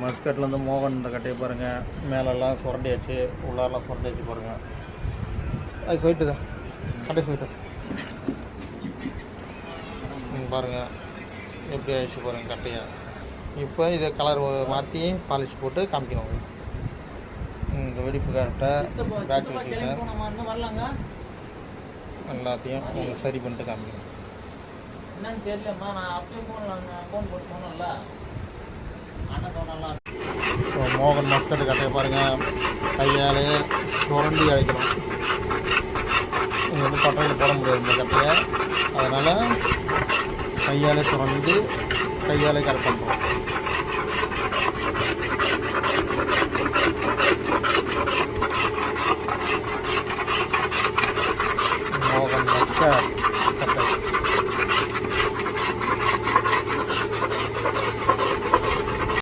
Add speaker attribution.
Speaker 1: மஸ்கட்லேருந்து மோகன் இந்த கட்டையை பாருங்கள், மேலெல்லாம் சுரண்டி வச்சு உள்ளாரெலாம் சுரண்டி வச்சு பாருங்கள். அது சொல்லிட்டு தான் கட்டை சொல்லிட்டு பாருங்கள் எப்படி ஆயிடுச்சு பாருங்கள் கட்டையை. இப்போ இதை கலர் மாற்றி பாலிஷ் போட்டு காமிக்கணும். இந்த வெடிப்பு கரெக்டாக பேட்ச் வச்சுக்கிட்டேன், எல்லாத்தையும் உங்களுக்கு சரி பண்ணிட்டு காமிக்கணும்.
Speaker 2: என்னன்னு தெரியலம்மா, நான் அப்படியே ஃபோன் போட்டு சொன்னேன்ல, அண்ணன் சொன்னால.
Speaker 1: இப்போ மோகன் மஸ்கட் கட்டையை பாருங்கள், கையால் சுரண்டி அழைக்கணும். இது வந்து பட்டையில் போட முடியாது இந்த கட்டையை, அதனால் கையால் சுரண்டி கையால் கரெக்ட் பண்ணுறோம்.